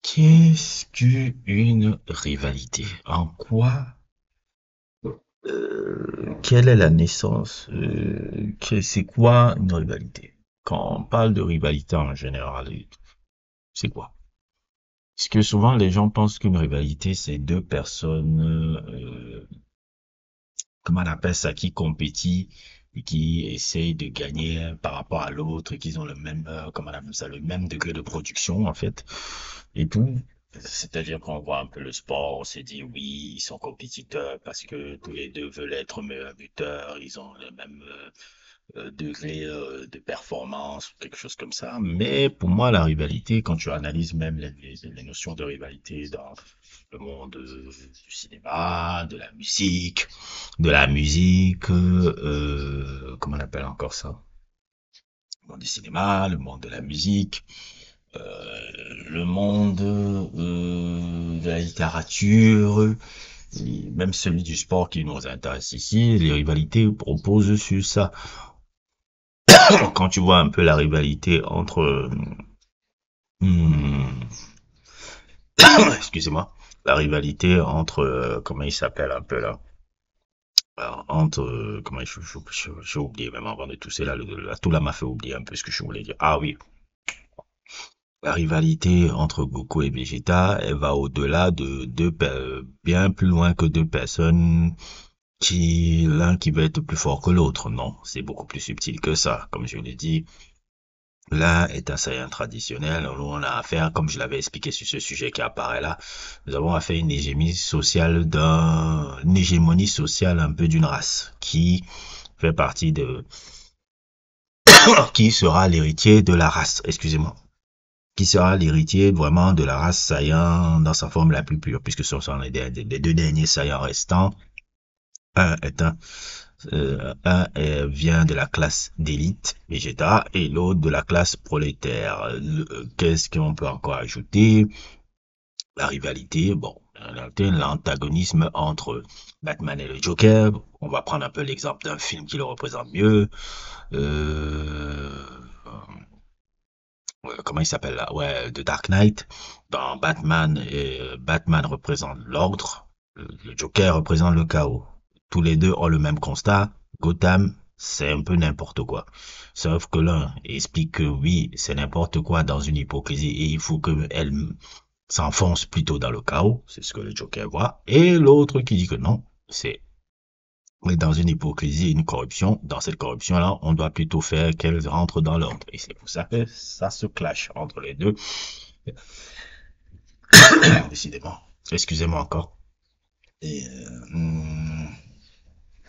Qu'est-ce qu'une rivalité? En quoi? Quelle est la naissance? C'est quoi une rivalité? Quand on parle de rivalité en général, c'est quoi? Parce que souvent les gens pensent qu'une rivalité, c'est deux personnes, comment on appelle ça, qui compétit et qui essayent de gagner par rapport à l'autre et qu'ils ont le même, comment on appelle ça, le même degré de production en fait et tout. C'est-à-dire qu'on voit un peu le sport, on s'est dit oui, ils sont compétiteurs parce que tous les deux veulent être meilleurs buteurs, ils ont le même degré de performance, quelque chose comme ça. Mais pour moi, la rivalité, quand tu analyses même les notions de rivalité dans le monde du cinéma, comment on appelle encore ça? Le monde du cinéma, le monde de la musique, le monde de la littérature, et même celui du sport qui nous intéresse ici, les rivalités proposent sur ça. Quand tu vois un peu la rivalité entre, hmm, excusez-moi, la rivalité entre, comment il s'appelle un peu là, entre, comment j'ai oublié même avant de tousser là, tout là m'a fait oublier un peu ce que je voulais dire. Ah oui, la rivalité entre Goku et Vegeta, elle va au-delà de bien plus loin que deux personnes l'un qui va être plus fort que l'autre. Non, c'est beaucoup plus subtil que ça. Comme je l'ai dit, l'un est un Saiyan traditionnel, où on a affaire, comme je l'avais expliqué sur ce sujet qui apparaît là, nous avons affaire à une hégémonie sociale un peu d'une race qui fait partie de, qui sera l'héritier de la race, excusez-moi, qui sera l'héritier vraiment de la race Saiyan dans sa forme la plus pure, puisque ce sont les deux derniers Saiyans restants. Un est vient de la classe d'élite, Vegeta, et l'autre de la classe prolétaire. Qu'est-ce qu'on peut encore ajouter? La rivalité, bon, l'antagonisme entre Batman et le Joker. On va prendre un peu l'exemple d'un film qui le représente mieux. Euh, Comment il s'appelle là? Ouais, The Dark Knight. Dans Batman, Batman représente l'ordre, le Joker représente le chaos. Tous les deux ont le même constat. Gotham, c'est un peu n'importe quoi. Sauf que l'un explique que oui, c'est n'importe quoi dans une hypocrisie et il faut qu'elle s'enfonce plutôt dans le chaos. C'est ce que le Joker voit. Et l'autre qui dit que non, c'est dans une hypocrisie, une corruption. Dans cette corruption-là, on doit plutôt faire qu'elle rentre dans l'ordre. Et c'est pour ça que ça se clash entre les deux. Décidément. Excusez-moi encore. Et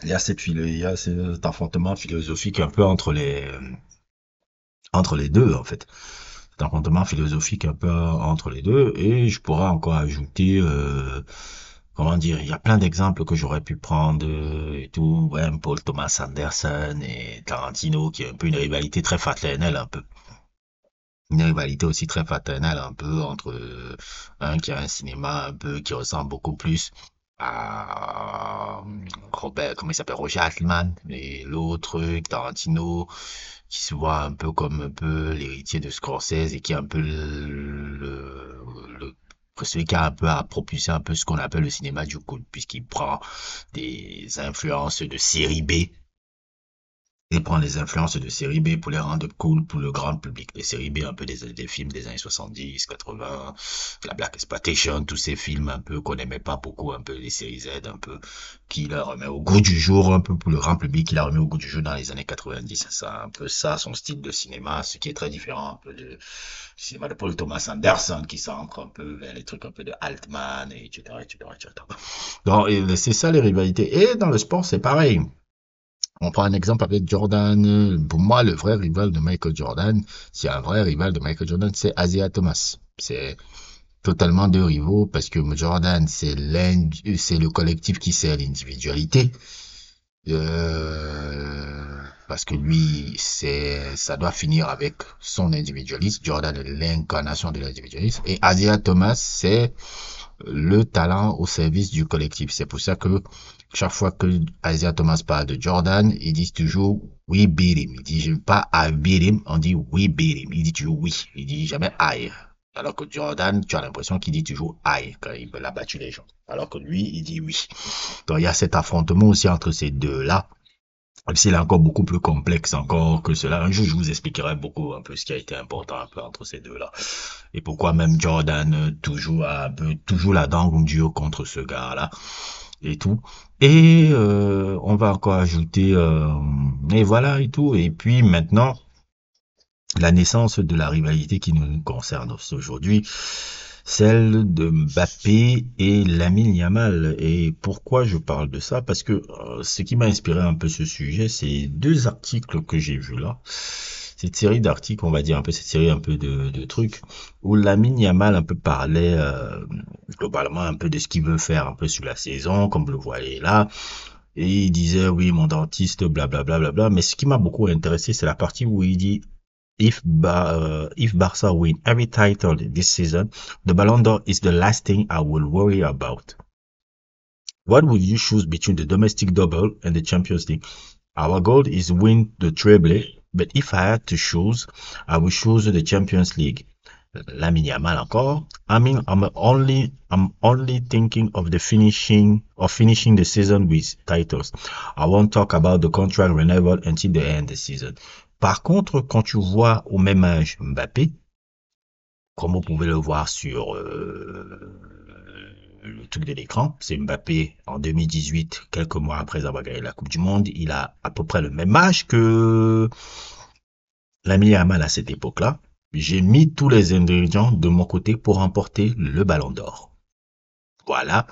il y a cet affrontement philosophique un peu entre les deux en fait. Cet affrontement philosophique un peu entre les deux. Et je pourrais encore ajouter, comment dire, il y a plein d'exemples que j'aurais pu prendre et tout. Ouais, Paul Thomas Anderson et Tarantino, qui est un peu une rivalité très fraternelle un peu. Une rivalité aussi très fraternelle un peu entre un qui a un cinéma un peu qui ressemble beaucoup plus à Robert, comment il s'appelle, Roger Altman, et l'autre Tarantino qui se voit un peu comme un peu l'héritier de Scorsese et qui est un peu celui qui a un peu à propulser un peu ce qu'on appelle le cinéma du cool puisqu'il prend des influences de série B et prend les influences de série B pour les rendre cool pour le grand public. Les séries B, un peu des films des années 70, 80, la Black Exploitation, tous ces films un peu qu'on n'aimait pas beaucoup, un peu les séries Z, un peu, qui la remet au goût du jour, un peu pour le grand public, qui la remet au goût du jour dans les années 90. C'est un peu ça, son style de cinéma, ce qui est très différent un peu du cinéma de Paul Thomas Anderson, qui s'ancre un peu vers les trucs un peu de Altman, et etc., etc., etc. Donc, c'est ça les rivalités. Et dans le sport, c'est pareil. On prend un exemple avec Jordan. Pour moi, le vrai rival de Michael Jordan, c'est un vrai rival de Michael Jordan, c'est Isaiah Thomas. C'est totalement deux rivaux parce que Jordan, c'est le collectif qui sert l'individualité. Parce que lui, ça doit finir avec son individualisme. Jordan est l'incarnation de l'individualisme. Et Isaiah Thomas, c'est le talent au service du collectif. C'est pour ça que chaque fois que Isaiah Thomas parle de Jordan, ils disent toujours we beat him. Il dit pas I beat him, on dit we beat him. Il dit toujours oui. Il dit jamais I. Alors que Jordan, tu as l'impression qu'il dit toujours aïe quand il a battu les gens. Alors que lui, il dit oui. Donc il y a cet affrontement aussi entre ces deux-là. Même s'il est encore beaucoup plus complexe encore que cela. Un jour, je vous expliquerai beaucoup un peu ce qui a été important un peu entre ces deux-là. Et pourquoi même Jordan toujours a un peu, toujours la dent dure contre ce gars-là. Et tout. Et on va encore ajouter et voilà et tout. Et puis maintenant, la naissance de la rivalité qui nous concerne aujourd'hui, celle de Mbappé et Lamine Yamal. Et pourquoi je parle de ça? Parce que ce qui m'a inspiré un peu ce sujet, c'est deux articles que j'ai vus là. Cette série d'articles, on va dire un peu cette série un peu de trucs, où Lamine Yamal un peu parlait globalement un peu de ce qu'il veut faire un peu sur la saison, comme vous le voyez là. Et il disait, oui, mon dentiste, blablabla, bla, bla, bla. Mais ce qui m'a beaucoup intéressé, c'est la partie où il dit, if Barca win every title this season, the Ballon d'Or is the last thing I will worry about. What would you choose between the domestic double and the Champions League? Our goal is win the treble, but if I had to choose, I would choose the Champions League. Lamine Yamal encore. I mean, I'm only thinking of finishing the season with titles. I won't talk about the contract renewal until the end of the season. Par contre, quand tu vois au même âge Mbappé, comme vous pouvez le voir sur le truc de l'écran, c'est Mbappé en 2018, quelques mois après avoir gagné la Coupe du Monde, il a à peu près le même âge que Lamine Yamal à cette époque-là. J'ai mis tous les ingrédients de mon côté pour remporter le Ballon d'Or. Voilà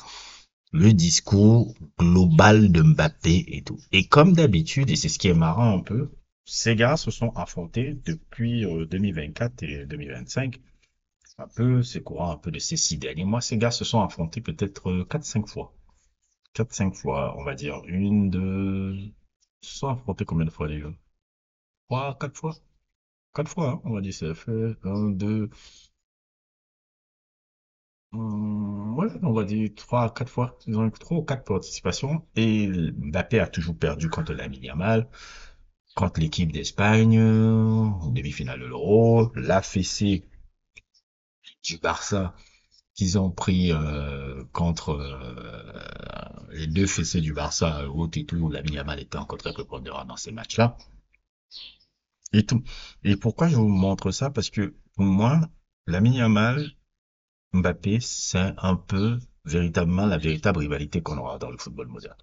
le discours global de Mbappé et tout. Et comme d'habitude, et c'est ce qui est marrant un peu, ces gars se sont affrontés depuis 2024 et 2025. Un peu, c'est courant un peu de ces 6 derniers mois. Ces gars se sont affrontés peut-être 4-5 fois. 4-5 fois, on va dire. Une, deux... Ils se sont affrontés combien de fois déjà? 3, 4 fois? 4 fois, hein, on va dire, ça fait un, deux, ouais, on va dire 3 à 4 fois. Ils ont eu 3 ou 4 participations. Et Mbappé a toujours perdu contre Lamine Yamal, contre l'équipe d'Espagne, en demi-finale de l'Euro, la fessée du Barça qu'ils ont pris contre les deux fessées du Barça, haute et tout. Lamine Yamal était encore très prépondérant dans ces matchs-là. Et tout. Et pourquoi je vous montre ça? Parce que pour moi, Lamine Yamal, Mbappé, c'est un peu véritablement la véritable rivalité qu'on aura dans le football moderne.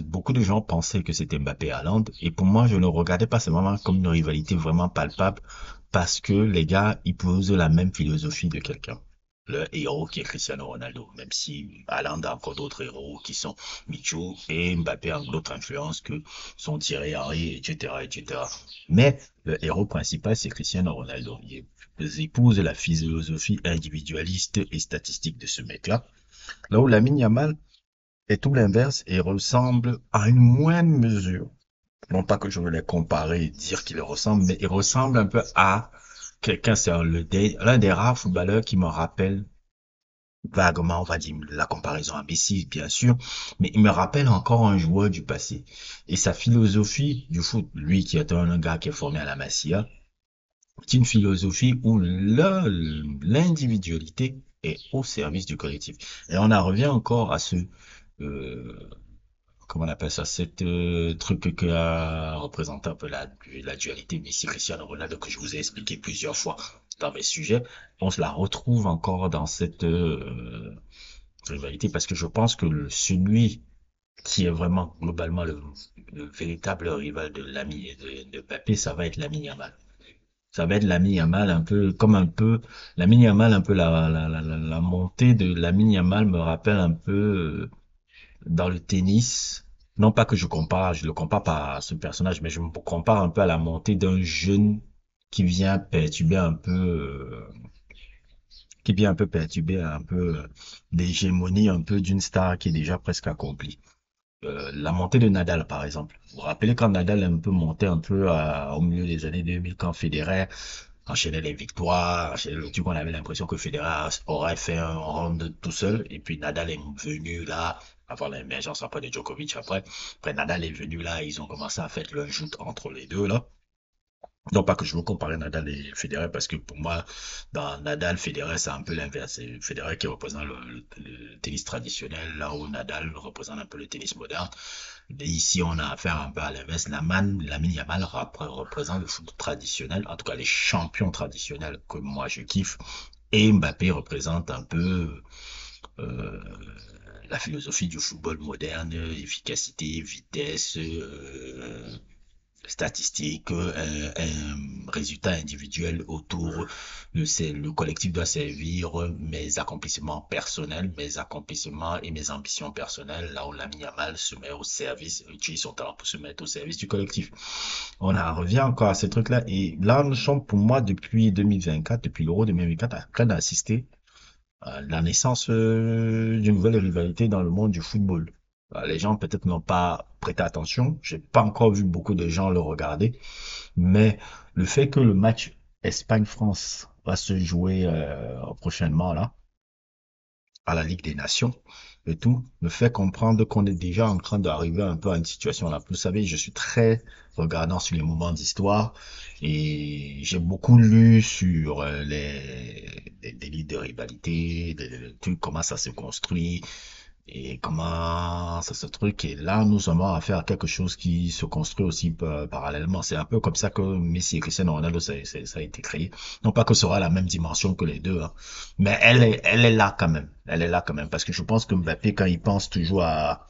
Beaucoup de gens pensaient que c'était Mbappé et Haaland, et pour moi, je ne regardais pas c'est vraiment comme une rivalité vraiment palpable, parce que les gars, ils posent la même philosophie de quelqu'un. Le héros qui est Cristiano Ronaldo, même si Haaland a encore d'autres héros qui sont Micho et Mbappé a d'autres influences que sont Thierry Henry, etc., etc. Mais le héros principal, c'est Cristiano Ronaldo. Ils épousent la philosophie individualiste et statistique de ce mec-là. Là où Lamine Yamal est tout l'inverse et ressemble à une moindre mesure. Non pas que je veux les comparer et dire qu'il ressemble, mais il ressemble un peu à quelqu'un, c'est l'un des rares footballeurs qui me rappelle vaguement, on va dire, la comparaison à Messi, bien sûr, mais il me rappelle encore un joueur du passé. Et sa philosophie du foot, lui qui est un gars qui est formé à la Masia, c'est une philosophie où l'individualité est au service du collectif. Et on en revient encore à euh, comment on appelle ça, cette truc que a représenté un peu la dualité Messi-Cristiano Ronaldo que je vous ai expliqué plusieurs fois dans mes sujets. On se la retrouve encore dans cette rivalité parce que je pense que celui qui est vraiment globalement le véritable rival de l'ami de Mbappé, ça va être Lamine Yamal. Ça va être Lamine Yamal un peu comme un peu Lamine Yamal un peu la montée de Lamine Yamal me rappelle un peu dans le tennis. Non pas que je le compare pas à ce personnage, mais je me compare un peu à la montée d'un jeune qui vient perturber un peu qui vient un peu perturber un peu l'hégémonie un peu d'une star qui est déjà presque accomplie. La montée de Nadal, par exemple. Vous vous rappelez quand Nadal est un peu monté un peu au milieu des années 2000, quand Federer enchaînait les victoires, enchaînait le truc, on avait l'impression que Federer aurait fait un round tout seul, et puis Nadal est venu là, avant l'émergence après de Djokovic, après Nadal est venu là, ils ont commencé à faire le joute entre les deux là. Non pas que je veux comparer Nadal et Federer, parce que pour moi, dans Nadal, Federer, c'est un peu l'inverse. C'est Federer qui représente le tennis traditionnel, là où Nadal représente un peu le tennis moderne. Et ici, on a affaire un peu à l'inverse. Lamine Yamal représente le foot traditionnel, en tout cas les champions traditionnels que moi je kiffe. Et Mbappé représente un peu euh, la philosophie du football moderne, efficacité, vitesse, statistiques, un résultat individuel autour, le collectif doit servir mes accomplissements personnels, mes accomplissements et mes ambitions personnelles, là où l'ami Yamal se met au service, utilise son talent pour se mettre au service du collectif. On en revient encore à ces trucs-là, et là, nous sommes pour moi depuis 2024, depuis l'Euro 2024, en train d'assister à la naissance d'une nouvelle rivalité dans le monde du football. Les gens peut-être n'ont pas prêté attention, j'ai pas encore vu beaucoup de gens le regarder, mais le fait que le match Espagne-France va se jouer prochainement là, à la Ligue des Nations et tout, me fait comprendre qu'on est déjà en train d'arriver un peu à une situation là. Vous savez, je suis très regardant sur les moments d'histoire et j'ai beaucoup lu sur des livres de rivalité, comment ça se construit, et comment ça ce truc. Et là, nous avons affaire à quelque chose qui se construit aussi parallèlement. C'est un peu comme ça que Messi et Cristiano Ronaldo, ça a été créé. Non pas que ce sera la même dimension que les deux, hein, mais elle est là quand même. Elle est là quand même. Parce que je pense que Mbappé, quand il pense toujours à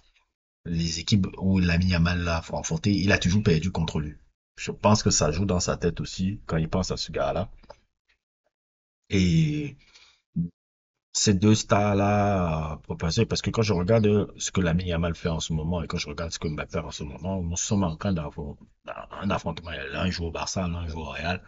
les équipes où Lamine Yamal l'a affronté, il a toujours perdu contre lui. Je pense que ça joue dans sa tête aussi quand il pense à ce gars-là. Et ces deux stars-là proposés, parce que quand je regarde ce que Lamine Yamal fait en ce moment et quand je regarde ce que Mbappé fait en ce moment, nous sommes en train d'avoir un affrontement. L'un joue au Barça, l'un joue au Real.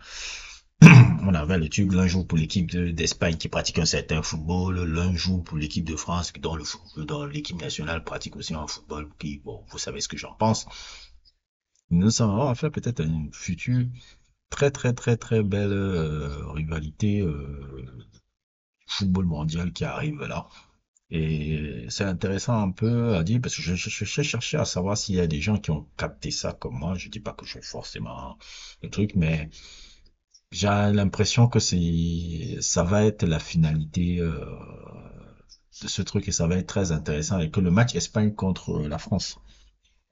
On avait le tube, l'un joue pour l'équipe d'Espagne qui pratique un certain football, l'un joue pour l'équipe de France dont dans l'équipe nationale pratique aussi un football qui, bon, vous savez ce que j'en pense. Nous allons faire peut-être une future très belle rivalité football mondial qui arrive là. Et c'est intéressant un peu à dire parce que je cherchais à savoir s'il y a des gens qui ont capté ça comme moi. Je dis pas que je fais forcément le truc, mais j'ai l'impression que ça va être la finalité de ce truc et ça va être très intéressant et que le match Espagne contre la France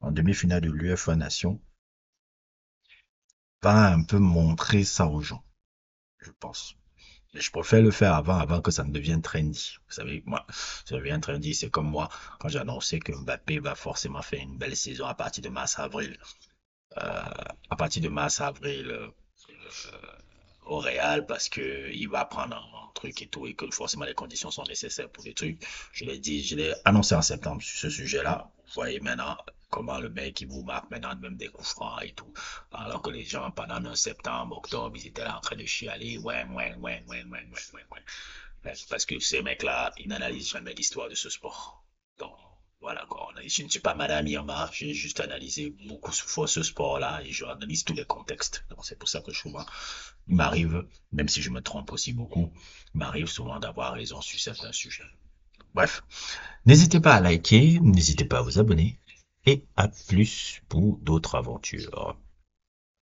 en demi-finale de l'UEFA Nation va un peu montrer ça aux gens, je pense. Mais je préfère le faire avant que ça ne devienne trendy. Vous savez, moi, ça devient trendy, c'est comme moi, quand j'ai annoncé que Mbappé va forcément faire une belle saison à partir de mars-avril. À partir de mars-avril, au Real, parce que il va prendre un truc et tout, et que forcément les conditions sont nécessaires pour les trucs. Je l'ai annoncé en septembre sur ce sujet-là. Vous voyez maintenant comment le mec, il vous marque maintenant même des coups francs et tout. Alors que les gens, pendant un septembre, octobre, ils étaient là en train de chialer. Ouais. Parce que ces mecs-là, ils n'analysent jamais l'histoire de ce sport. Donc, voilà quoi. Je ne suis pas Madame Irma, j'ai juste analysé beaucoup ce sport-là et je analyse tous les contextes. Donc, c'est pour ça que souvent, il m'arrive, même si je me trompe aussi beaucoup, il m'arrive souvent d'avoir raison sur certains sujets. Bref, n'hésitez pas à liker, n'hésitez pas à vous abonner et à plus pour d'autres aventures.